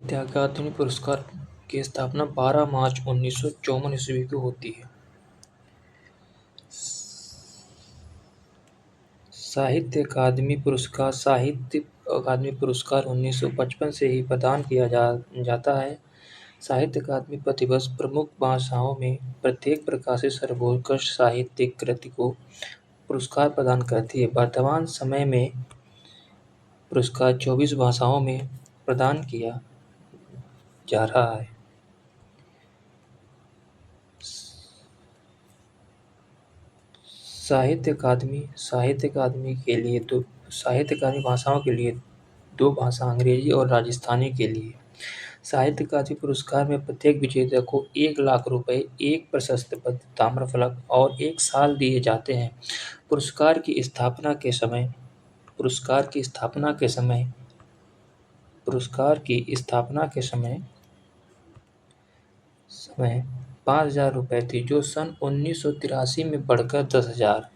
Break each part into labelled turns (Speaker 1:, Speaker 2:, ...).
Speaker 1: साहित्य अकादमी पुरस्कार की स्थापना 12 मार्च 1954 ईस्वी को होती है। साहित्य अकादमी पुरस्कार 1955 से ही प्रदान किया जाता है। साहित्य अकादमी प्रतिवर्ष प्रमुख भाषाओं में प्रत्येक प्रकाशित सर्वोत्कृष्ट साहित्यिक कृति को पुरस्कार प्रदान करती है। वर्तमान समय में पुरस्कार 24 भाषाओं में प्रदान किया जा रहा है। साहित्य अकादमी भाषाओं के लिए दो भाषा अंग्रेजी और राजस्थानी के लिए। साहित्य अकादमी पुरस्कार में प्रत्येक विजेता को 1 लाख रुपए, एक प्रशस्ति पत्र, ताम्रफलक और 1 साल दिए जाते हैं। पुरस्कार की स्थापना के समय 5,000 रुपए थी, जो सन 1983 में बढ़कर 10,000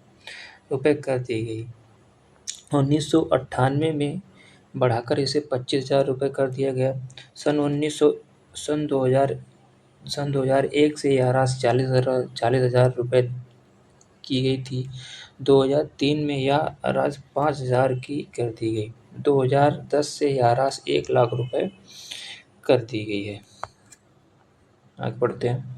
Speaker 1: रुपए कर दी गई। 1998 में बढ़ाकर इसे 25,000 रुपए कर दिया गया। सन 2001 से यह राशि 40,000 रुपए की गई थी। 2003 में यह राशि 5,000 की कर दी गई। 2010 से यह राशि 1 लाख रुपए कर दी गई है। आगे बढ़ते हैं।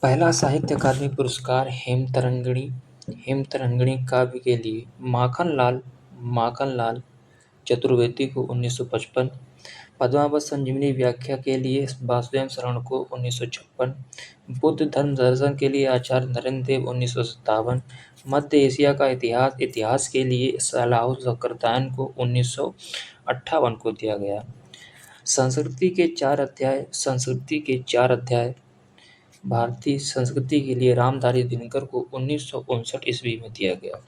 Speaker 1: पहला साहित्य अकादमी पुरस्कार हेमतरंगिणी काव्य के लिए माखनलाल चतुर्वेदी को 1955, पद्मावत संजीवनी व्याख्या के लिए वासुदेव शरण को 1956, बुद्ध धर्म दर्शन के लिए आचार्य नरेंद्र देव 1957, मध्य एशिया का इतिहास के लिए सलाहुल ज़फ़रजंग को 1958 को दिया गया। संस्कृति के 4 अध्याय भारतीय संस्कृति के लिए रामधारी दिनकर को 1959 ईस्वी में दिया गया।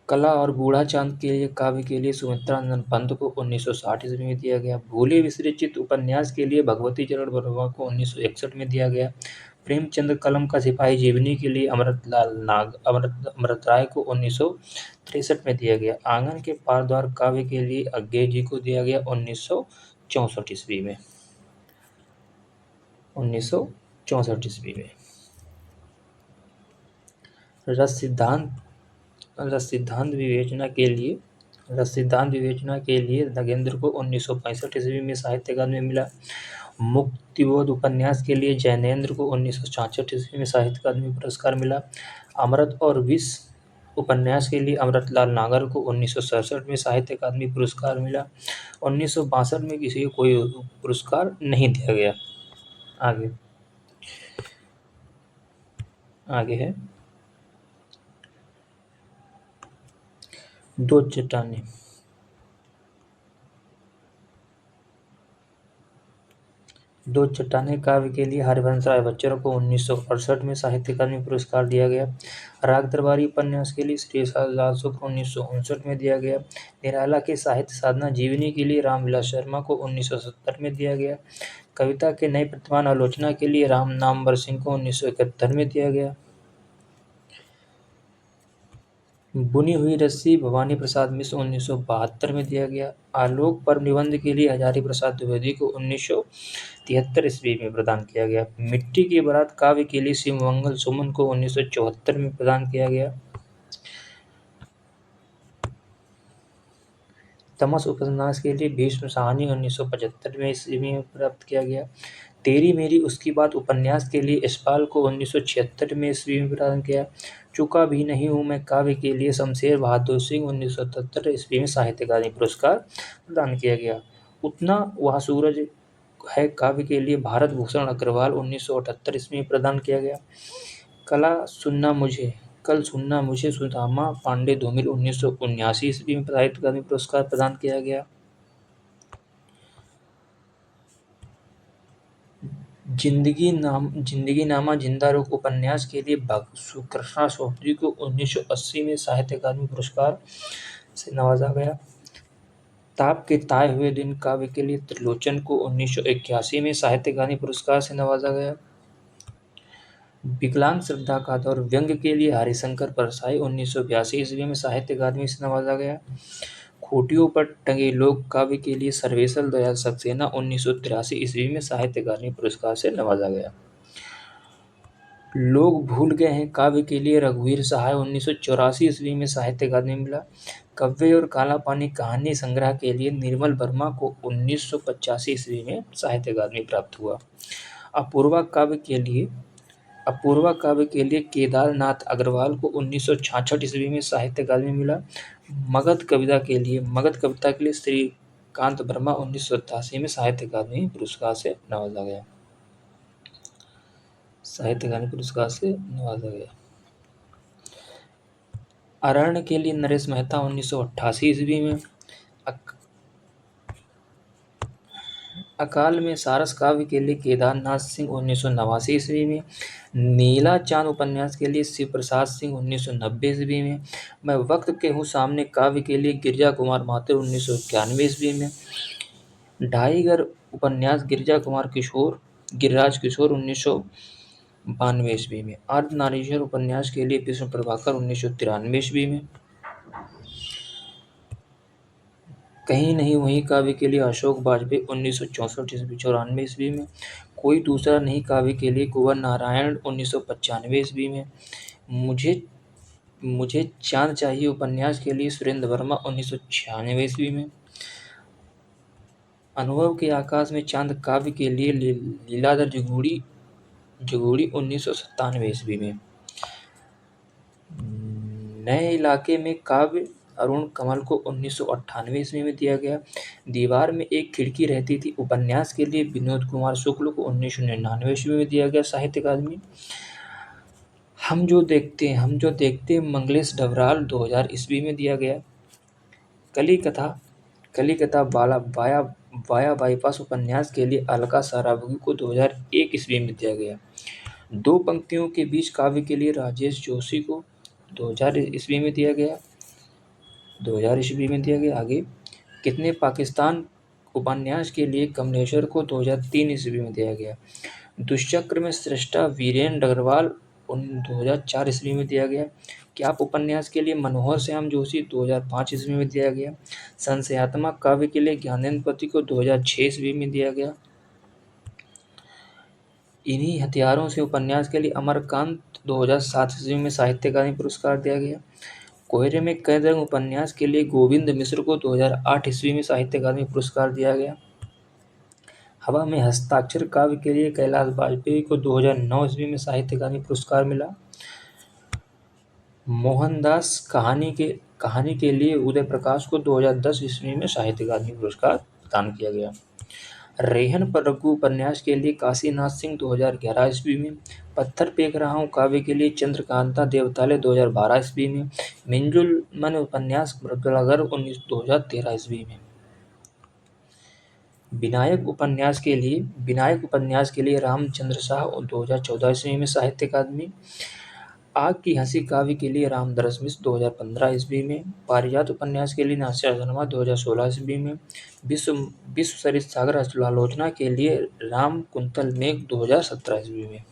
Speaker 1: कला और बूढ़ा चांद के लिए काव्य के लिए सुमित्रा नंदन पंत को 1960 ईस्वी में दिया गया। भूले बिसरे चित्त उपन्यास के लिए भगवती चरण वर्मा को 1961 में दिया गया। प्रेमचंद कलम का सिपाही जीवनी के लिए अमृत राय को 1963 में दिया गया। आंगन के पार द्वार काव्य के लिए अज्ञे जी को दिया गया 1964 ईस्वी में। रस सिद्धांत विवेचना के लिए नगेंद्र को 1965 ईस्वी में साहित्य अकादमी मिला। मुक्तिबोध उपन्यास के लिए जैनेंद्र को 1966 ईस्वी में साहित्य अकादमी पुरस्कार मिला। अमृत और विष उपन्यास के लिए अमृतलाल नागर को 1967 में साहित्य अकादमी पुरस्कार मिला। 1962 में किसी को कोई पुरस्कार नहीं दिया गया। आगे है दो चट्टानें काव्य के लिए हरिवंश राय बच्चन को 1968 में साहित्य अकादमी पुरस्कार दिया गया। राग दरबारी उपन्यास के लिए श्री लाल शुक्ल को 1959 में दिया गया। निराला के साहित्य साधना जीवनी के लिए रामविलास शर्मा को 1970 में दिया गया। कविता के नए प्रतिमान आलोचना के लिए राम नामवर सिंह को 1971 में दिया गया। बुनी हुई रस्सी भवानी प्रसाद मिश्र 1972 में दिया गया। आलोक पर निबंध के लिए हजारी प्रसाद द्विवेदी को 1973 ईस्वी में प्रदान किया गया। मिट्टी की बारात काव्य के लिए शिवमंगल सुमन को 1974 में प्रदान किया गया। तमस उपन्यास के लिए भीष्म साहनी 1975 में ईस्वी में प्राप्त किया गया। तेरी मेरी उसकी बात उपन्यास के लिए यशपाल को 1976 में ईस्वी में प्रदान किया। चूका भी नहीं हूँ मैं काव्य के लिए शमशेर बहादुर सिंह 1977 ईस्वी में साहित्य अकादमी पुरस्कार प्रदान किया गया। उतना वह सूरज है काव्य के लिए भारत भूषण अग्रवाल 1978 ईस्वी में प्रदान किया गया। कल सुनना मुझे सुदामा पांडे धूमिल 1979 ईस्वी में साहित्य अकादमी पुरस्कार प्रदान किया गया। जिंदगी नामा जिंदा रुख उपन्यास के लिए कृष्णा चौधरी को 1980 में साहित्य अकादमी पुरस्कार से नवाजा गया। ताप के ताए हुए दिन काव्य के लिए त्रिलोचन को 1981 में साहित्य अकादमी पुरस्कार से नवाजा गया। विकलांग श्रद्धा का दौर व्यंग्य के लिए हरिशंकर परसाई 1982 ईस्वी में साहित्य अकादमी से नवाजा गया। खूंटियों पर टंगे लोक काव्य के लिए सर्वेश्वर दयाल सक्सेना 1983 ईस्वी में साहित्य अकादमी पुरस्कार से नवाजा गया। लोग भूल गए हैं काव्य के लिए रघुवीर सहाय 1984 ईस्वी में साहित्य अकादमी मिला। कव्वे और काला पानी कहानी संग्रह के लिए निर्मल वर्मा को 1985 ईस्वी में साहित्य अकादमी प्राप्त हुआ। अपूर्वा काव्य के लिए अपूर्वा काव्य के लिए केदारनाथ अग्रवाल को 1966 ईस्वी में साहित्य अकादमी मिला। मगध कविता के लिए श्रीकांत वर्मा 1987 में साहित्य अकादमी पुरस्कार से नवाजा गया। अरण्य के लिए नरेश मेहता 1988 ईस्वी में। अकाल में सारस काव्य के लिए केदारनाथ सिंह 1989 ईस्वी में। नीला चांद उपन्यास के लिए शिव प्रसाद सिंह 1990 ईस्वी में। मैं वक्त के हूँ सामने काव्य के लिए गिरिजा कुमार माथुर 1991 ईस्वी में। ढाई घर उपन्यास गिरिराज किशोर 1992 ईस्वी में। अर्धनारीश्वर उपन्यास के लिए विष्णु प्रभाकर 1993 ईस्वी में। कहीं नहीं वहीं काव्य के लिए अशोक वाजपेयी 1994 ईस्वी में। कोई दूसरा नहीं काव्य के लिए कुंवर नारायण 1995 ईस्वी में। मुझे चांद चाहिए उपन्यास के लिए सुरेंद्र वर्मा 1996 ईस्वी में। अनुभव के आकाश में चांद काव्य के लिए लीलाधर जुगूड़ी 1997 ईस्वी में। नए इलाके में काव्य अरुण कमल को 1998 ईस्वी में दिया गया। दीवार में एक खिड़की रहती थी उपन्यास के लिए विनोद कुमार शुक्ल को 1999 ईस्वी में दिया गया साहित्य अकादमी। हम जो देखते हैं मंगलेश डबराल 2000 ईस्वी में दिया गया। कली कथा वाया बाईपास उपन्यास के लिए अलका साराभागी को 2001 ईस्वी में दिया गया। दो पंक्तियों के बीच काव्य के लिए राजेश जोशी को 2000 ईस्वी में दिया गया। आगे कितने पाकिस्तान उपन्यास के लिए कमलेश्वर को 2003 ईस्वी में दिया गया। दुष्चक्र में सृष्टा वीरेंद्र अग्रवाल 2004 ईस्वी में दिया गया। क्या उपन्यास के लिए मनोहर श्याम जोशी 2005 ईस्वी में दिया गया। संशयात्मक काव्य के लिए ज्ञानेंद्र पति को 2006 ईस्वी में दिया गया। इन्हीं हथियारों से उपन्यास के लिए अमरकांत 2007 ईस्वी में साहित्य अकादमी पुरस्कार दिया गया। कोहरे में कैद रंग उपन्यास के लिए गोविंद मिश्र को 2008 ईस्वी में साहित्य अकादमी पुरस्कार दिया गया। हवा में हस्ताक्षर काव्य के लिए कैलाश वाजपेयी को 2009 ईस्वी में साहित्य अकादमी पुरस्कार मिला। मोहनदास कहानी के लिए उदय प्रकाश को 2010 ईस्वी में साहित्य अकादमी पुरस्कार प्रदान किया गया। रेहन पर रघु उपन्यास के लिए काशीनाथ सिंह 2011 ईस्वी में। पत्थर फेंक रहा हूँ काव्य के लिए चंद्रकांता देवताले 2012 ईस्वी में। मिंजुल मन उपन्यास मृगलागर 2013 ईस्वी में। विनायक उपन्यास के लिए रामचंद्र शाह 2014 ईस्वी में साहित्य अकादमी। आग की हंसी काव्य के लिए रामदरस मिश्र 2015 ईस्वी में। पारिजात उपन्यास के लिए नासिर शर्मा 2016 ईस्वी में। विश्व सरित सागर आलोचना के लिए राम कुंतल मेघ 2017 ईस्वी में।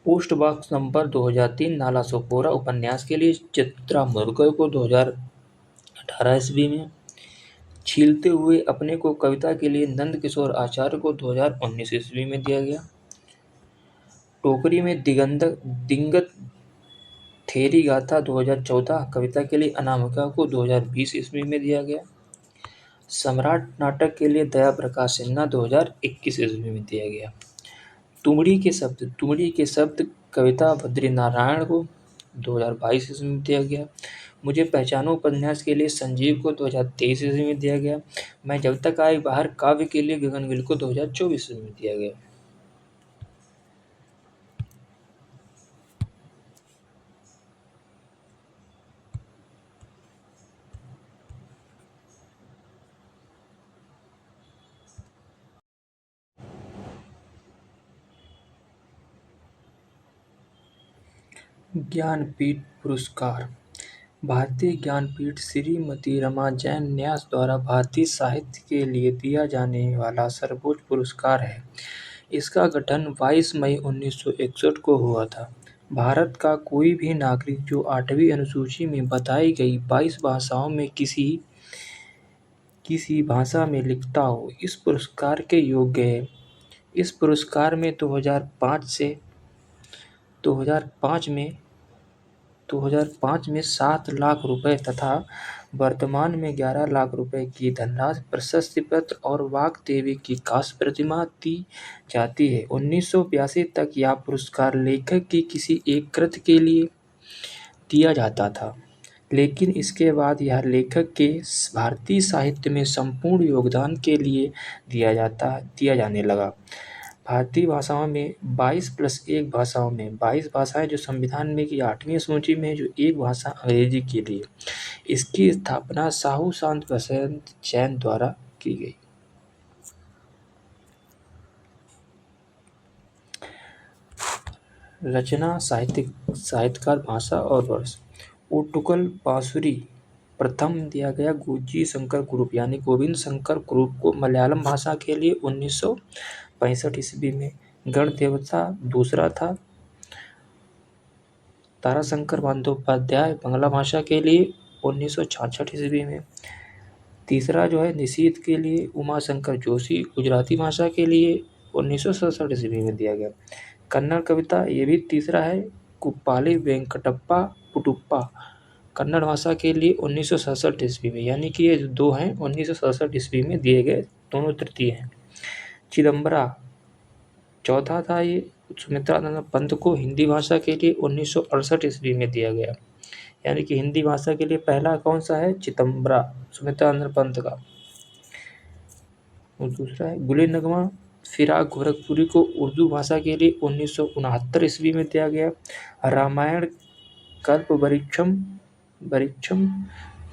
Speaker 1: पोस्ट बॉक्स नंबर 2003 नाला सोपोरा उपन्यास के लिए चित्रा मुदगल को 2018 ईस्वी में। छीलते हुए अपने को कविता के लिए नंद किशोर आचार्य को 2019 ईस्वी में दिया गया। टोकरी में दिंगत थेरी गाथा 2014 कविता के लिए अनामिका को 2020 ईस्वी में दिया गया। सम्राट नाटक के लिए दया प्रकाश सिन्हा 2021 ईस्वी में दिया गया। तुमड़ी के शब्द कविता बद्रीनारायण को 2022 ईस्वी में दिया गया। मुझे पहचानो उपन्यास के लिए संजीव को 2023 ईस्वी में दिया गया। मैं जब तक आई बाहर काव्य के लिए गगनगिल को 2024 ईस्वी में दिया गया। ज्ञानपीठ पुरस्कार। भारतीय ज्ञानपीठ श्रीमती रमा जैन न्यास द्वारा भारतीय साहित्य के लिए दिया जाने वाला सर्वोच्च पुरस्कार है। इसका गठन 22 मई 1961 को हुआ था। भारत का कोई भी नागरिक जो 8वीं अनुसूची में बताई गई 22 भाषाओं में किसी भाषा में लिखता हो, इस पुरस्कार के योग्य है। इस पुरस्कार में 2005 में 7 लाख रुपए तथा वर्तमान में 11 लाख रुपए की धनराशि, प्रशस्ति पत्र और वाग्देवी की कांस्य प्रतिमा दी जाती है। 1982 तक यह पुरस्कार लेखक की किसी एक कृति के लिए दिया जाता था, लेकिन इसके बाद यह लेखक के भारतीय साहित्य में संपूर्ण योगदान के लिए दिया जाने लगा। भारतीय भाषाओं में 22 भाषाएं जो संविधान में की 8वीं सूची में, जो एक भाषा अंग्रेजी के लिए। इसकी स्थापना साहू शांत बसंत जैन द्वारा की गई। रचना, साहित्यकार, भाषा और वर्ष। ओटुकल बांसुरी प्रथम दिया गया जी शंकर ग्रुप यानी गोविंद शंकर ग्रुप को मलयालम भाषा के लिए 1965 ईस्वी में। गणदेवता दूसरा था। ताराशंकर बंदोपाध्याय बांग्ला भाषा के लिए 1966 ईस्वी में। तीसरा जो है निशीथ के लिए उमाशंकर जोशी गुजराती भाषा के लिए 1967 ईस्वी में दिया गया। कन्नड़ कविता ये भी तीसरा है। कुप्पाली वेंकटप्पा पुटुप्पा कन्नड़ भाषा के लिए 1967 ईस्वी में, यानी कि ये दो हैं 1967 ईस्वी में दिए गए, दोनों तृतीय हैं। चिदम्बरा चौथा था। ये सुमित्रानंद पंत को हिंदी भाषा के लिए 1968 ईस्वी में दिया गया, यानी कि हिंदी भाषा के लिए पहला कौन सा है? चिदम्बरा, सुमित्रानंद पंत का। और दूसरा है गुले नगमा फिराक गोरखपुरी को उर्दू भाषा के लिए 1969 ईस्वी में दिया गया। रामायण कल्प वृक्षम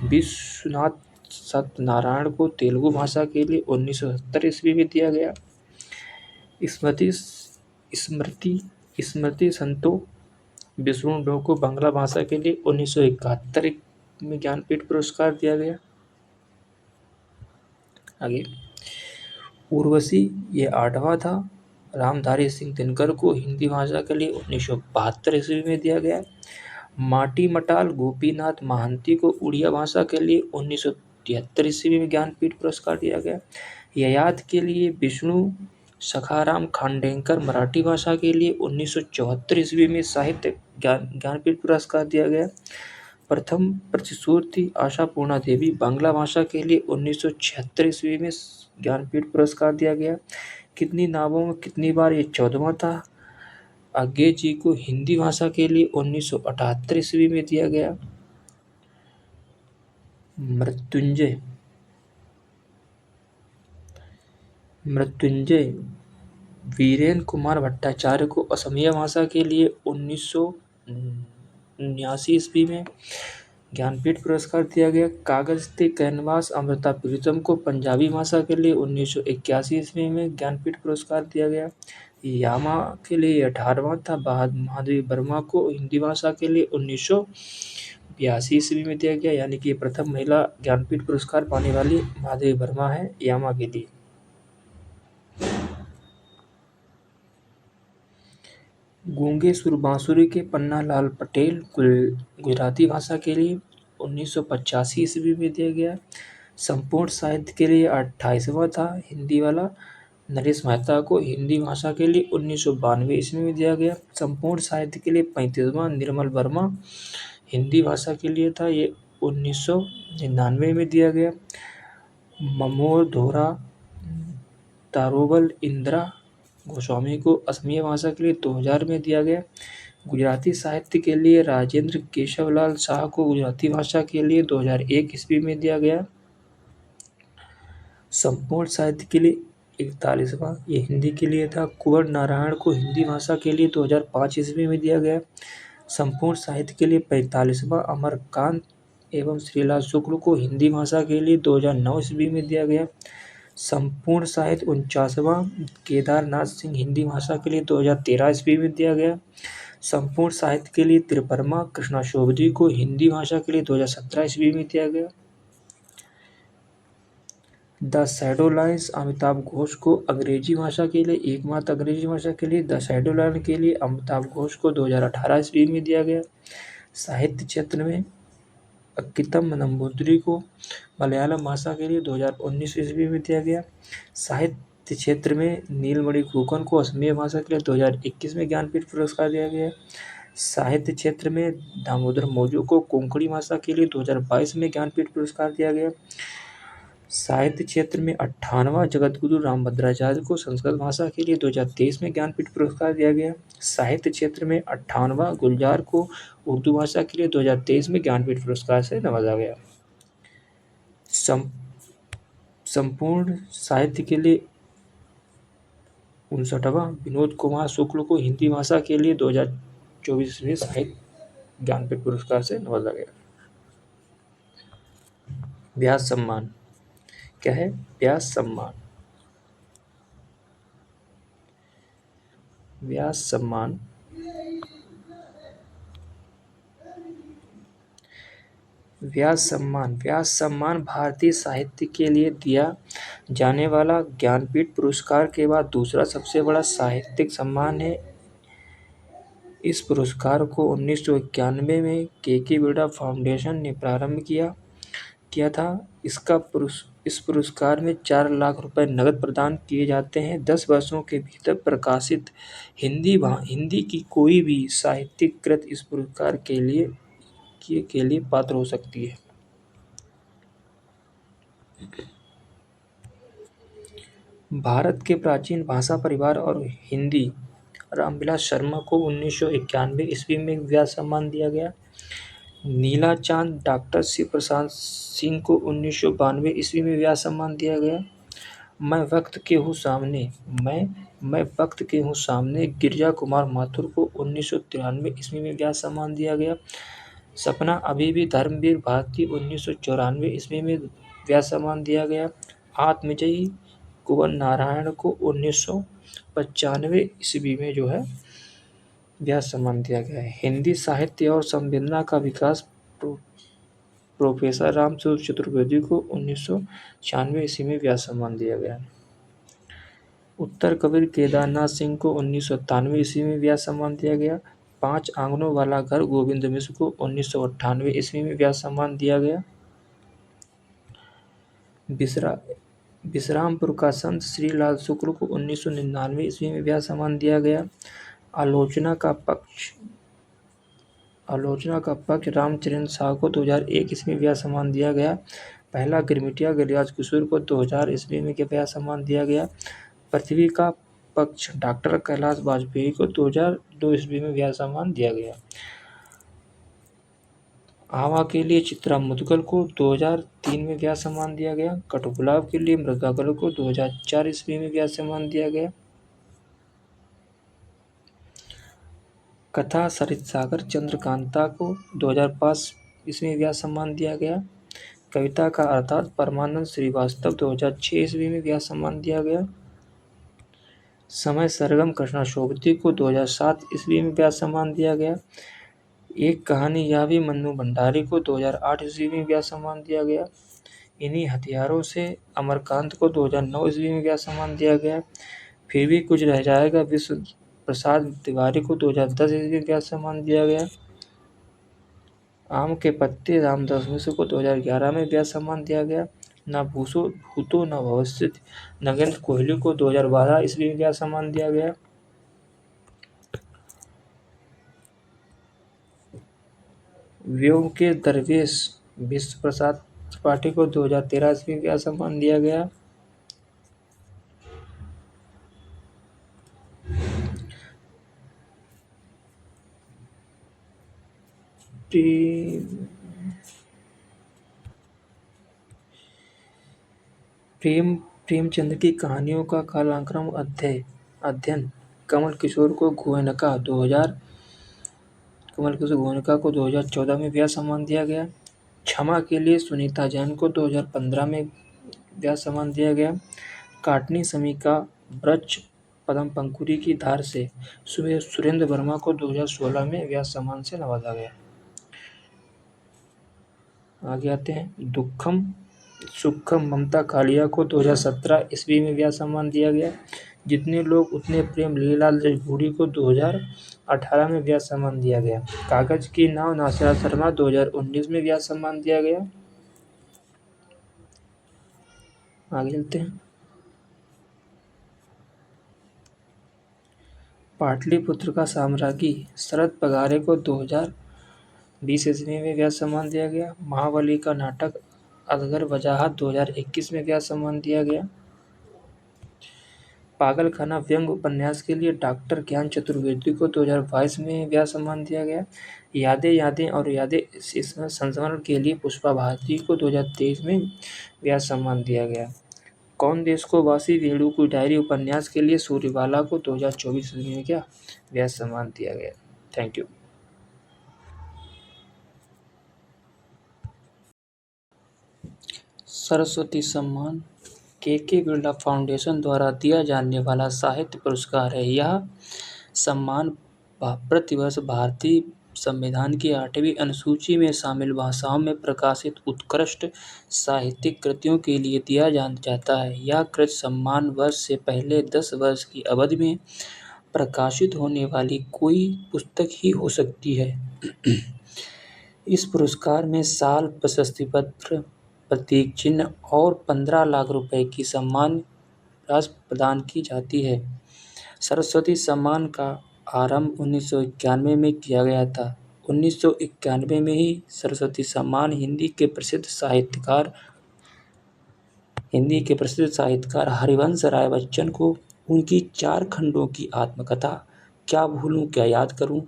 Speaker 1: विश्वनाथ सत्यनारायण को तेलुगु भाषा के लिए 1970 ईस्वी में दिया गया। स्मृति संतो विष्णु डो को बांग्ला भाषा के लिए 1971 में ज्ञानपीठ पुरस्कार दिया गया। आगे उर्वशी ये 8वां था। रामधारी सिंह दिनकर को हिंदी भाषा के लिए 1972 ईस्वी में दिया गया। माटी मटाल गोपीनाथ महांती को उड़िया भाषा के लिए 1973 ईस्वी में ज्ञानपीठ पुरस्कार दिया गया। ययाति के लिए विष्णु सखाराम खांडेकर मराठी भाषा के लिए 1974 ईस्वी में साहित्य ज्ञानपीठ पुरस्कार दिया गया। प्रथम प्रतिश्रुति आशापूर्णा देवी बांग्ला भाषा के लिए 1976 ईस्वी में ज्ञानपीठ पुरस्कार दिया गया। कितनी नावों में कितनी बार ये 14वां था। आगे जी को हिंदी भाषा के लिए 1978 ईस्वी में दिया गया। मृत्युंजय वीरेंद्र कुमार भट्टाचार्य को असमिया भाषा के लिए 1979 ईस्वी में ज्ञानपीठ पुरस्कार दिया गया। कागज ते कैनवास अमृता प्रीतम को पंजाबी भाषा के लिए 1981 ईस्वी में ज्ञानपीठ पुरस्कार दिया गया। यामा के लिए 18वां था। माधवी वर्मा को हिंदी भाषा के लिए 1982 ईस्वी में दिया गया, यानी कि प्रथम महिला ज्ञानपीठ पुरस्कार पाने वाली माधवी वर्मा है यामा के लिए। गूंगे सुर बांसुरी के पन्ना लाल पटेल गुजराती भाषा के लिए 1985 ईस्वी में दिया गया। संपूर्ण साहित्य के लिए 28वां था हिंदी वाला। नरेश मेहता को हिंदी भाषा के लिए 1992 ईस्वी में दिया गया। संपूर्ण साहित्य के लिए 35वां निर्मल वर्मा हिंदी भाषा के लिए था, ये 1999 में दिया गया। ममोर धोरा तारोबल इंदिरा गोस्वामी को असमिया भाषा के लिए 2000 में दिया गया। गुजराती साहित्य के लिए राजेंद्र केशवलाल शाह को गुजराती भाषा के लिए 2001 ईस्वी में दिया गया। संपूर्ण साहित्य के लिए 41वां ये हिंदी के लिए था। कुंवर नारायण को हिंदी भाषा के लिए 2005 ईस्वी में दिया गया। संपूर्ण साहित्य के लिए 45वां अमरकांत एवं श्रीलाल शुक्ल को हिंदी भाषा के लिए 2009 ईस्वी में दिया गया। संपूर्ण साहित्य 49वां केदारनाथ सिंह हिंदी भाषा के लिए 2013 ईस्वी में दिया गया। संपूर्ण साहित्य के लिए 53वां कृष्णा शोभजी को हिंदी भाषा के लिए 2017 ईस्वी में दिया गया। The shadow lines Amitabh Ghosh को अंग्रेजी भाषा के लिए, एकमात्र अंग्रेजी भाषा के लिए द शैडो लाइन के लिए अमिताभ घोष को 2018 ईस्वी में दिया गया। साहित्य क्षेत्र में अंकितम नंबूदिरी को मलयालम भाषा के लिए 2019 ईस्वी में दिया गया। साहित्य क्षेत्र में नीलमणि फुकन को असमिया भाषा के लिए 2021 में ज्ञानपीठ पुरस्कार दिया गया। साहित्य क्षेत्र में दामोदर मौजू को कोंकणी भाषा के लिए 2022 में ज्ञानपीठ पुरस्कार दिया गया। साहित्य क्षेत्र में 58वां जगतगुरु रामभद्राचार्य को संस्कृत भाषा के लिए 2023 में ज्ञानपीठ पुरस्कार दिया गया। साहित्य क्षेत्र में 58वां गुलजार को उर्दू भाषा के लिए 2023 में ज्ञानपीठ पुरस्कार से नवाजा गया। संपूर्ण साहित्य के लिए 59वां विनोद कुमार शुक्ल को हिंदी भाषा के लिए 2024 में साहित्य ज्ञानपीठ पुरस्कार से नवाजा गया। व्यास सम्मान क्या है? व्यास सम्मान। व्यास सम्मान व्यास सम्मान भारतीय साहित्य के लिए दिया जाने वाला ज्ञानपीठ पुरस्कार के बाद दूसरा सबसे बड़ा साहित्यिक सम्मान है। इस पुरस्कार को 1991 में के बिरला फाउंडेशन ने प्रारंभ किया था। इस पुरस्कार में 4 लाख रुपए नकद प्रदान किए जाते हैं। 10 वर्षों के भीतर प्रकाशित हिंदी की कोई भी साहित्यिक कृत इस पुरस्कार के लिए पात्र हो सकती है। भारत के प्राचीन भाषा परिवार और हिंदी रामविलास शर्मा को 1991 ईस्वी में व्यास सम्मान दिया गया। नीला चांद डॉक्टर शिव प्रसाद सिंह को 1992 ईस्वी में व्यास सम्मान दिया गया। मैं वक्त के हूँ सामने गिरिजा कुमार माथुर को 1993 ईस्वी में व्यास सम्मान दिया गया। सपना अभी भी धर्मवीर भारती 1994 ईस्वी में व्यास सम्मान दिया गया। आत्मजयी कुंवर नारायण को 1995 ईस्वी में जो है व्यास सम्मान दिया गया है। हिंदी साहित्य और संवेदना का विकास प्रोफेसर रामस्वरूप चतुर्वेदी को 1996 ईस्वी में व्यास सम्मान दिया गया। उत्तर कबीर केदारनाथ सिंह को 1997 ईस्वी में व्यास सम्मान दिया गया। 5 आंगनों वाला घर गोविंद मिश्र को 1998 ईस्वी में व्यास सम्मान दिया गया। विश्रामपुर का संत श्रीलाल शुक्ल को 1999 ईस्वी में व्यास सम्मान दिया गया। आलोचना का पक्ष रामचरण शाह को 2001 ईस्वी में व्यास सम्मान दिया गया। पहला गिरमिटिया गिरिराज किशोर को 2000 ईस्वी में व्यास सम्मान दिया गया। पृथ्वी का पक्ष डॉक्टर कैलाश वाजपेयी को 2002 ईस्वी में व्यास सम्मान दिया गया। आवा के लिए चित्रा मुदगल को 2003 में व्यास सम्मान दिया गया। कठगुलाब के लिए मृगा गर्ग को 2004 ईस्वी में व्यास सम्मान दिया गया। कथा सरित सागर चंद्रकांता को 2005 ईस्वी में व्यास सम्मान दिया गया। कविता का अर्थात परमानंद श्रीवास्तव 2006 ईस्वी में व्यास सम्मान दिया गया। समय सरगम कृष्णा शोभती को 2007 ईस्वी में व्यास सम्मान दिया गया। एक कहानी यावी मन्नू भंडारी को 2008 ईस्वी में व्यास सम्मान दिया गया। इन्हीं हथियारों से अमरकांत को 2009 ईस्वी में व्यास सम्मान दिया गया। फिर भी कुछ रह जाएगा विश्व प्रसाद तिवारी को 2010 ईस्वी में व्यास सम्मान दिया गया। आम के पत्ते रामदास मिश्र को 2011 में व्यास सम्मान दिया गया। न भूतो न भविष्यति नगेंद्र कोहली को 2012 ईस्वी में व्यास सम्मान दिया गया। व्योम के दरवेश विश्व प्रसाद त्रिपाठी को 2013 ईस्वी में व्यास सम्मान दिया गया। प्रेमचंद की कहानियों का कालानुक्रम अध्ययन कमल किशोर को गोयनका को 2014 में व्यास सम्मान दिया गया। क्षमा के लिए सुनीता जैन को 2015 में व्यास सम्मान दिया गया। काटनी समी का वृक्ष पद्म पंकुरी की धार से सुरेंद्र वर्मा को 2016 में व्यास सम्मान से नवाजा गया। आगे आते हैं दुखम सुखम ममता कालिया को 2017 ईस्वी में यह सम्मान दिया गया। जितने लोग उतने प्रेम लीलालाल जयपुरी को 2018 में यह सम्मान दिया गया। कागज की नाव नासिरा शर्मा 2019 में यह सम्मान दिया गया। आगे चलते हैं। पाटलिपुत्र का साम्राज्ञी शरद पगारे को 2020 ईस्वी में यह सम्मान दिया गया। महाबली का नाटक असगर वजाहत 2021 में यह सम्मान दिया गया। पागलखाना व्यंग उपन्यास के लिए डॉक्टर ज्ञान चतुर्वेदी को 2022 में यह सम्मान दिया गया। यादें यादें और यादें संस्मरण के लिए पुष्पा भारती को 2023 में यह सम्मान दिया गया। कौन देश को वासी वेणु की डायरी उपन्यास के लिए सूर्यबाला को 2024 में क्या यह सम्मान दिया गया। Thank you. सरस्वती सम्मान के बिरला फाउंडेशन द्वारा दिया जाने वाला साहित्य पुरस्कार है। यह सम्मान प्रतिवर्ष भारतीय संविधान की 8वीं अनुसूची में शामिल भाषाओं में प्रकाशित उत्कृष्ट साहित्यिक कृतियों के लिए दिया जाता है। यह कृति सम्मान वर्ष से पहले 10 वर्ष की अवधि में प्रकाशित होने वाली कोई पुस्तक ही हो सकती है। इस पुरस्कार में साल, प्रशस्ति पत्र, प्रतीक चिन्ह और 15 लाख रुपए की सम्मान राशि प्रदान की जाती है। सरस्वती सम्मान का आरंभ 1991 में किया गया था। 1991 में ही सरस्वती सम्मान हिंदी के प्रसिद्ध साहित्यकार हरिवंश राय बच्चन को उनकी 4 खंडों की आत्मकथा क्या भूलूं क्या याद करूं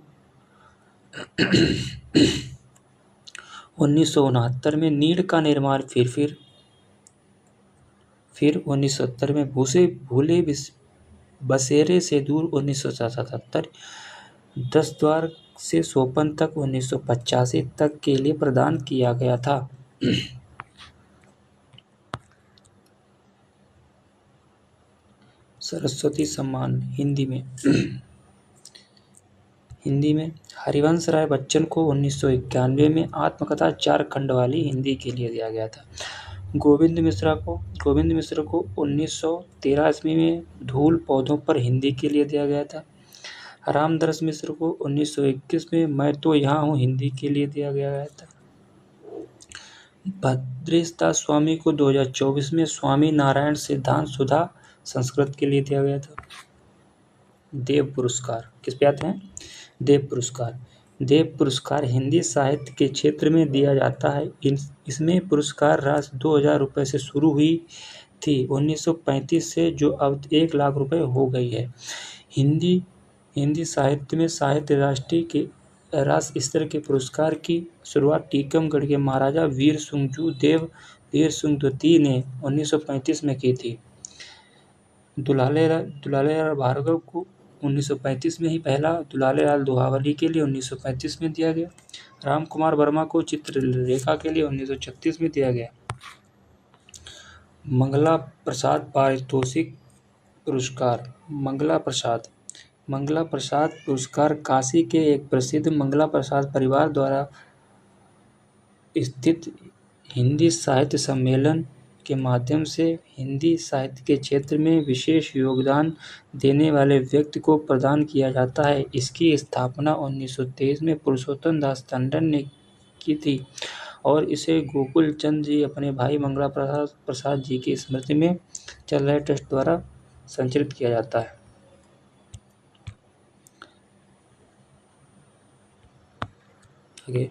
Speaker 1: 1969 में नीड़ का निर्माण फिर 1970 में भूले बसेरे से दूर 1977, 10 द्वार से सोपन तक 1985 तक के लिए प्रदान किया गया था। सरस्वती सम्मान हिंदी में हरिवंश राय बच्चन को 1991 में आत्मकथा 4 खंड वाली हिंदी के लिए दिया गया था। गोविंद मिश्रा को 1913 ईस्वी में धूल पौधों पर हिंदी के लिए दिया गया था। रामदरस मिश्र को 1921 में मैं तो यहाँ हूँ हिंदी के लिए दिया गया था। भद्रेश दास स्वामी को 2024 में स्वामी नारायण सिद्धांत सुधा संस्कृत के लिए दिया गया था। देव पुरस्कार किस पे आते हैं? देव पुरस्कार हिंदी साहित्य के क्षेत्र में दिया जाता है। इसमें पुरस्कार राशि 2000 रुपये से शुरू हुई थी 1935 से, जो अब 1 लाख रुपए हो गई है। हिंदी साहित्य में साहित्य राष्ट्र स्तर के पुरस्कार की शुरुआत टीकमगढ़ के महाराजा वीर सिंह द्वितीय ने 1935 में की थी। दुलारे भार्गव को 1935 में ही पहला, दुलारे दोहावली के लिए 1935 में दिया गया। राम कुमार वर्मा को चित्रलेखा के लिए 1936 में दिया गया। मंगला प्रसाद पारितोषिक पुरस्कार मंगला प्रसाद पुरस्कार काशी के एक प्रसिद्ध मंगला प्रसाद परिवार द्वारा स्थित हिंदी साहित्य सम्मेलन के माध्यम से हिंदी साहित्य के क्षेत्र में विशेष योगदान देने वाले व्यक्ति को प्रदान किया जाता है। इसकी स्थापना 1923 में पुरुषोत्तम दास टंडन ने की थी और इसे गोकुल चंद जी अपने भाई मंगला प्रसाद जी की स्मृति में चल रहे ट्रस्ट द्वारा संचालित किया जाता है। आगे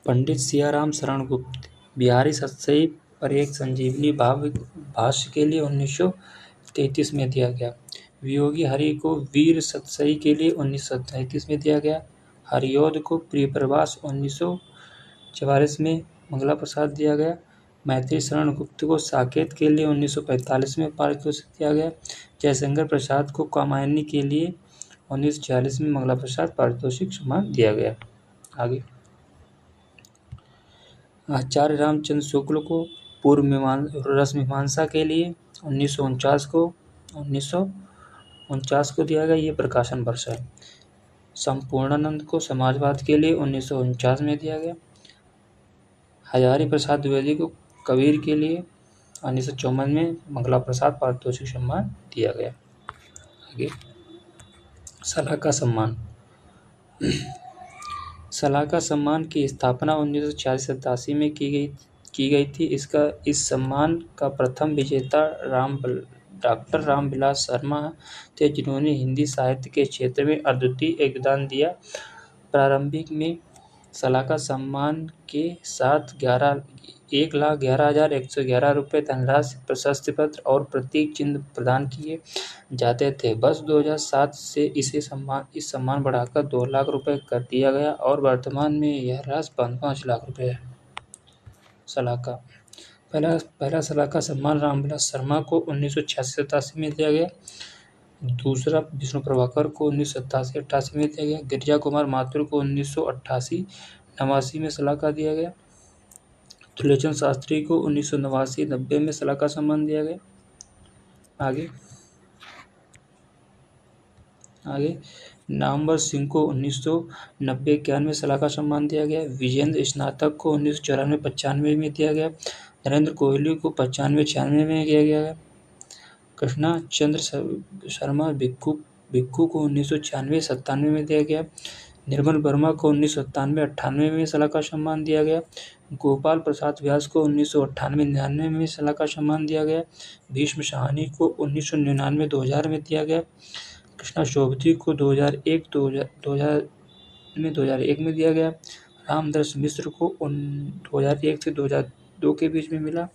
Speaker 1: पंडित सियाराम शरण गुप्त बिहारी सतसई पर एक संजीवनी भाष्य के लिए 1933 में दिया गया। वियोगी हरि को वीर सतसई के लिए 1933 में दिया गया। हरिऔध को प्रियप्रवास 1944 में मंगला प्रसाद दिया गया। मैत्री शरण गुप्त को साकेत के लिए 1945 में पारितोषिक दिया गया। जयशंकर प्रसाद को कामायनी के लिए 1946 में मंगला प्रसाद पारितोषिक सम्मान दिया गया। आगे आचार्य रामचंद्र शुक्ल को पूर्व रस मीमांसा के लिए 1949 को दिया गया। ये प्रकाशन वर्ष है। संपूर्णानंद को समाजवाद के लिए 1949 में दिया गया। हजारी प्रसाद द्विवेदी को कबीर के लिए 1954 में मंगला प्रसाद पारितोषिक सम्मान दिया गया। आगे सलाहकार सम्मान। सलाहकार सम्मान की स्थापना 1986 में की गई थी। इस सम्मान का प्रथम विजेता डॉक्टर रामविलास शर्मा थे, जिन्होंने हिंदी साहित्य के क्षेत्र में अद्वितीय योगदान दिया। प्रारंभिक में सलाहकार सम्मान के साथ 1,11,111 रुपये धनराशि, प्रशस्ति पत्र और प्रतीक चिन्ह प्रदान किए जाते थे। वर्ष 2007 से इस सम्मान बढ़ाकर 2 लाख रुपये कर दिया गया और वर्तमान में यह राशि 5 लाख रुपये है। सलाहकार पहला सलाहकार सम्मान रामविलास शर्मा को 1986-87 में दिया गया। दूसरा विष्णु प्रभाकर को 1987-88 में दिया गया। गिरिजा कुमार माथुर को 1988-89 में सलाहकार दिया गया। त्रिलोचन शास्त्री को 1989-90 में सलाहकार सम्मान दिया गया। आगे नामवर सिंह को 1990-91 में सलाहकार सम्मान दिया गया। विजेंद्र स्नातक को 1994-95 में दिया गया। नरेंद्र कोहली को 95-96 में दिया गया। कृष्णा चंद्र शर्मा भिक्खू को 1996-97 में दिया गया। निर्मल वर्मा को 1997-98 में सलाहकार सम्मान दिया गया। गोपाल प्रसाद व्यास को 1998-99 में सलाहकार सम्मान दिया गया। भीष्म साहनी को 1999-2000 में दिया गया। कृष्णा शोभती को 2001 में दिया गया। रामदर्श मिश्र को 2001 से 2002 के बीच में मिला।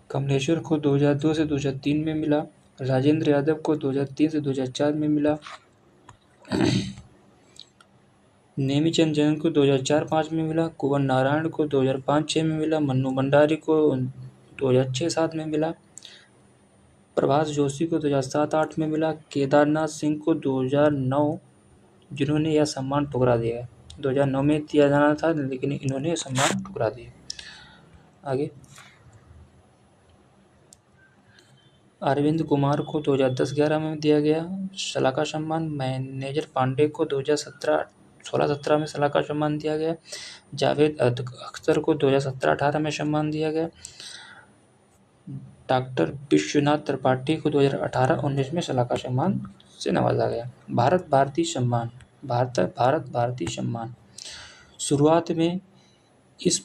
Speaker 1: कमलेश्वर को 2002 से 2003 में मिला। राजेंद्र यादव को 2003 से 2004 में मिला। नेमीचंद जैन को 2004-05 में मिला। कुंवर नारायण को 2005-06 में मिला। मन्नू भंडारी को 2006-07 में मिला। प्रभास जोशी को 2007-08 में मिला। केदारनाथ सिंह को 2009, जिन्होंने यह सम्मान ठुकरा दिया। 2009 में दिया जाना था, लेकिन इन्होंने सम्मान ठुकरा दिया। आगे अरविंद कुमार को 2010-11 में दिया गया सलाहकार सम्मान। मैनेजर पांडे को 2016-17 में सलाहकार सम्मान दिया गया। जावेद अख्तर को 2017-18 में सम्मान दिया गया। डॉक्टर विश्वनाथ त्रिपाठी को 2018-19 में सलाहकार सम्मान से नवाजा गया। भारत भारती सम्मान। शुरुआत में इस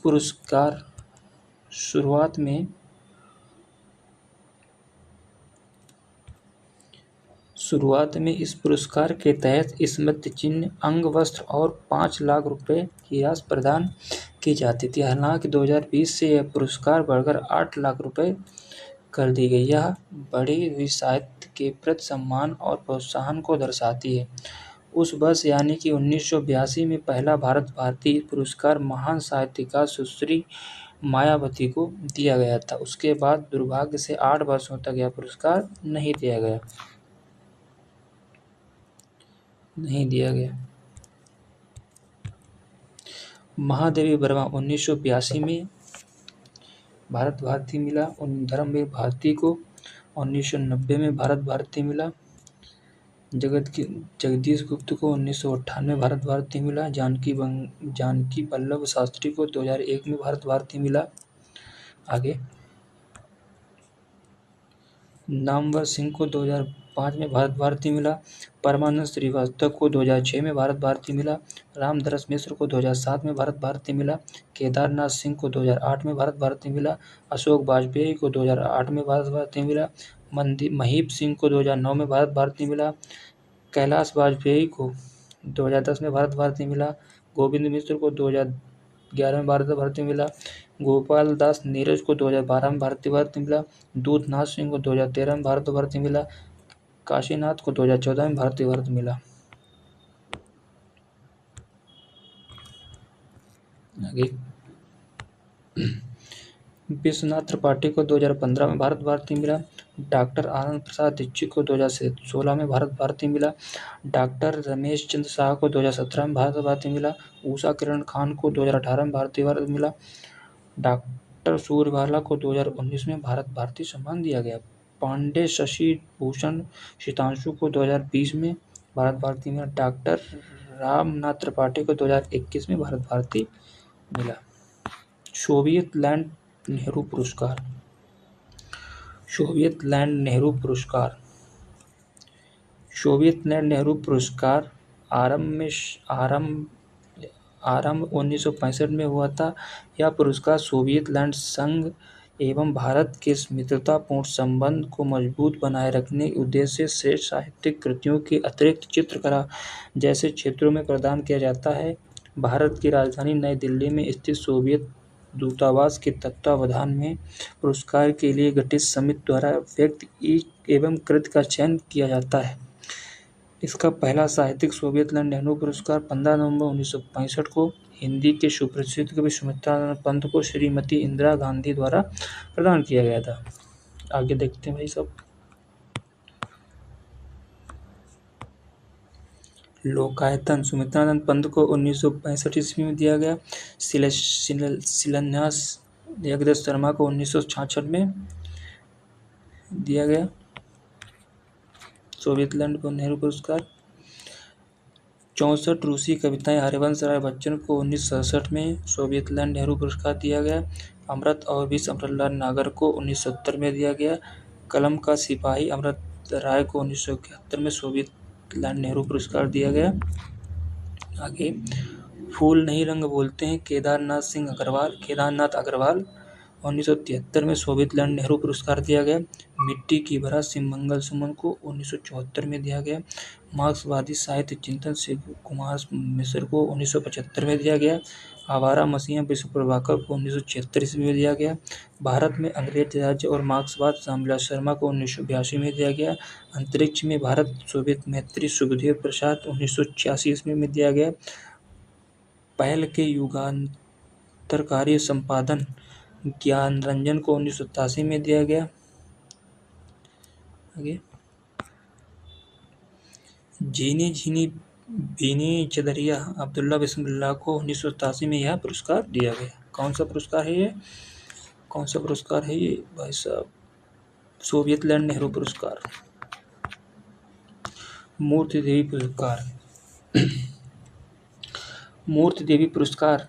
Speaker 1: पुरस्कार के तहत स्मृति चिन्ह, अंग वस्त्र और 5 लाख रुपए की राशि प्रदान की जाती थी। हालांकि 2020 से यह पुरस्कार बढ़कर 8 लाख रुपए कर दी गई। यह बढ़ी हुई साहित्य के प्रति सम्मान और प्रोत्साहन को दर्शाती है। उस वर्ष यानी कि 1982 में पहला भारत भारती पुरस्कार महान साहित्यकार सुश्री मायावती को दिया गया था। उसके बाद दुर्भाग्य से 8 वर्षों तक यह पुरस्कार नहीं दिया गया। महादेवी वर्मा 1982 में भारत भारती मिला। धर्मवीर भारती को 1990 में भारत भारती मिला। जगदीश गुप्त को 1998 में भारत भारती मिला। जानकी वल्लभ शास्त्री को 2001 में भारत भारती मिला। आगे नामवर सिंह को 2005 में भारत भारती मिला। परमानंद श्रीवास्तव को 2006 में भारत भारती मिला। रामदरस मिश्र को 2007 में भारत भारती मिला। केदारनाथ सिंह को 2008 में भारत भारती मिला। अशोक वाजपेयी को 2008 में भारत भारती मिला। महीप सिंह को 2009 में भारत भारती मिला। कैलाश वाजपेयी को 2010 में भारत भारती मिला। गोविंद मिश्र को 2011 में भारत भारती मिला। गोपाल दास नीरज को 2012 में भारत भारती मिला। दूधनाथ सिंह को 2013 में भारत भारती मिला। काशीनाथ को 2014 में भारत भारती मिला। आगे विश्वनाथ त्रिपाठी को 2015 में भारत भारती मिला। डॉक्टर आनंद प्रसाद दीक्षित को 2016 में भारत भारती मिला। डॉक्टर रमेश चंद्र शाह को 2017 में भारत भारती मिला। उषा किरण खान को 2018 में भारतीय भारत मिला। डॉक्टर सूर्यबाला को 2019 में भारत भारती सम्मान दिया गया। पांडे शशि भूषण शीतांशु को 2020 में भारत भारती मिला। डॉक्टर रामनाथ त्रिपाठी को 2021 में भारत भारती मिला। सोवियत लैंड नेहरू पुरस्कार। सोवियत लैंड नेहरू पुरस्कार सोवियत लैंड नेहरू पुरस्कार आरंभ आरंभ 1965 में हुआ था। यह पुरस्कार सोवियत लैंड संघ एवं भारत के मित्रतापूर्ण संबंध को मजबूत बनाए रखने के उद्देश्य से श्रेष्ठ साहित्यिक कृतियों के अतिरिक्त चित्रकला जैसे क्षेत्रों में प्रदान किया जाता है। भारत की राजधानी नई दिल्ली में स्थित सोवियत दूतावास के तत्वावधान में पुरस्कार के लिए गठित समिति द्वारा व्यक्ति एवं कृति का चयन किया जाता है। इसका पहला साहित्यिक सोवियत लैंड नेहरू पुरस्कार 15 नवंबर 1965 को हिंदी के सुप्रसिद्ध कवि सुमित्रानंद पंत को श्रीमती इंदिरा गांधी द्वारा प्रदान किया गया था। आगे देखते हैं भाई सब। लोकायतन सुमित्रानंद पंत को 1965 ईस्वी में दिया गया। शिलान्यास जगदीश शर्मा को 1966 में दिया गया सोवियत लैंड को नेहरू पुरस्कार। 64 रूसी कविताएं हरिवंश राय बच्चन को 1967 में सोवियत लैंड नेहरू पुरस्कार दिया गया। अमृत और विष अमृतलाल नागर को 1970 में दिया गया। कलम का सिपाही अमृत राय को 1971 में सोवियत लैंड नेहरू पुरस्कार दिया गया। आगे फूल नहीं रंग बोलते हैं केदारनाथ अग्रवाल 1973 में सोवियत लैंड नेहरू पुरस्कार दिया गया। मिट्टी की बरात सिमंगल सुमन को 1974 में दिया गया। मार्क्सवादी साहित्य चिंतन शिव कुमार मिश्र को 1975 में दिया गया। आवारा मसीहा विश्व प्रभाकर को 1976 ईस्वी में दिया गया। भारत में अंग्रेज राज्य और मार्क्सवाद रामविलास शर्मा को 1982 में दिया गया। अंतरिक्ष में भारत सोवियत मैत्री सुखदेव प्रसाद 1986 ईस्वी में दिया गया। पहल के युगांतरकारी संपादन ज्ञान रंजन को 1987 में दिया गया। आगे झीनी झीनी भीनी चदरिया अब्दुल्ला बिस्मिल्लाह को 1987 में यह पुरस्कार दिया गया। कौन सा पुरस्कार है ये भाई साहब? सोवियत लैंड नेहरू पुरस्कार। मूर्ति देवी पुरस्कार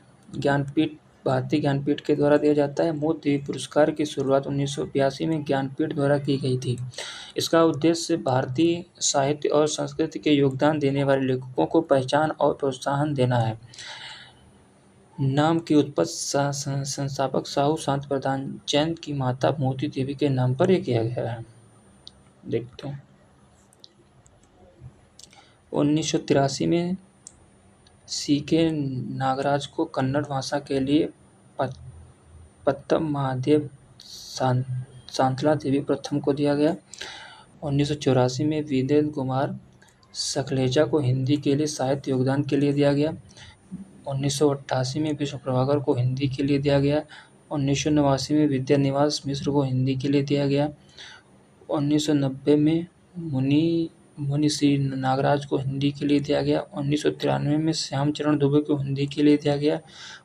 Speaker 1: भारतीय ज्ञानपीठ के द्वारा दिया जाता है। मूर्ति देवी पुरस्कार की शुरुआत 1982 में ज्ञानपीठ द्वारा की गई थी। इसका उद्देश्य भारतीय साहित्य और संस्कृति के योगदान देने वाले लेखकों को पहचान और प्रोत्साहन देना है। नाम की उत्पत्ति संस्थापक साहू शांति प्रधान जैन की माता मूर्ति देवी के नाम पर किया गया है। देखते हैं 1983 में सी.के. नागराज को कन्नड़ भाषा के लिए पत्तम महादेव शांतला देवी प्रथम को दिया गया। 1984 में वीरेंद्र कुमार सखलेजा को हिंदी के लिए साहित्य योगदान के लिए दिया गया। 1988 में विश्व प्रभाकर को हिंदी के लिए दिया गया। 1989 में विद्यानिवास मिश्र को हिंदी के लिए दिया गया। 1990 में मुनि श्री नागराज को हिंदी के लिए दिया गया। 1993 में श्यामचरण दुबे को हिंदी के लिए दिया गया।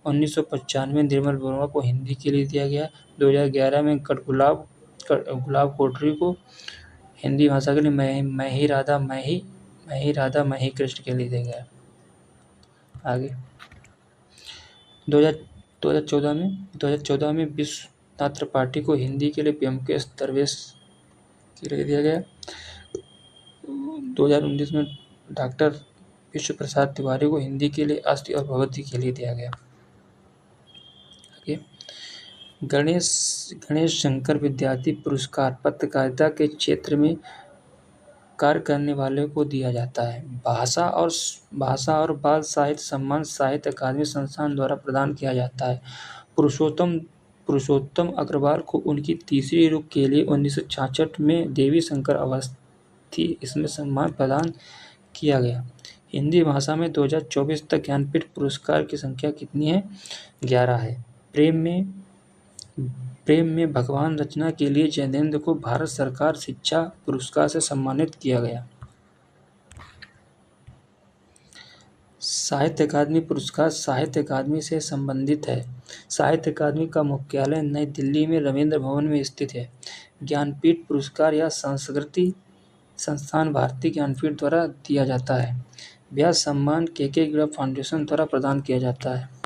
Speaker 1: 1995 में निर्मल वर्मा को हिंदी के लिए दिया गया। 2011 में गुलाब कोठरी को हिंदी भाषा के लिए मैं ही राधा कृष्ण के लिए दिया गया। आगे 2014 में विश्वनाथ त्रिपाठी को हिंदी के लिए ब्योमकेश दरवेश के लिए दिया गया। 2019 में डॉक्टर विश्व प्रसाद तिवारी को हिंदी के लिए अस्थि और भगवती के लिए दिया गया। आगे गणेश शंकर विद्यार्थी पुरस्कार पत्रकारिता के क्षेत्र में कार्य करने वाले को दिया जाता है। भाषा और बाल साहित्य सम्मान साहित्य अकादमी संस्थान द्वारा प्रदान किया जाता है। पुरुषोत्तम अग्रवाल को उनकी तीसरी रुख के लिए 1966 में देवी शंकर अवस्थी इसमें सम्मान प्रदान किया गया। हिंदी भाषा में 2024 तक ज्ञानपीठ पुरस्कार की संख्या कितनी है? 11 है। प्रेम में भगवान रचना के लिए जैनेंद्र को भारत सरकार शिक्षा पुरस्कार से सम्मानित किया गया। साहित्य अकादमी पुरस्कार साहित्य अकादमी से संबंधित है। साहित्य अकादमी का मुख्यालय नई दिल्ली में रविंद्र भवन में स्थित है। ज्ञानपीठ पुरस्कार या संस्कृति संस्थान भारतीय ज्ञानपीठ द्वारा दिया जाता है। यह सम्मान के.के. गिरा फाउंडेशन द्वारा प्रदान किया जाता है।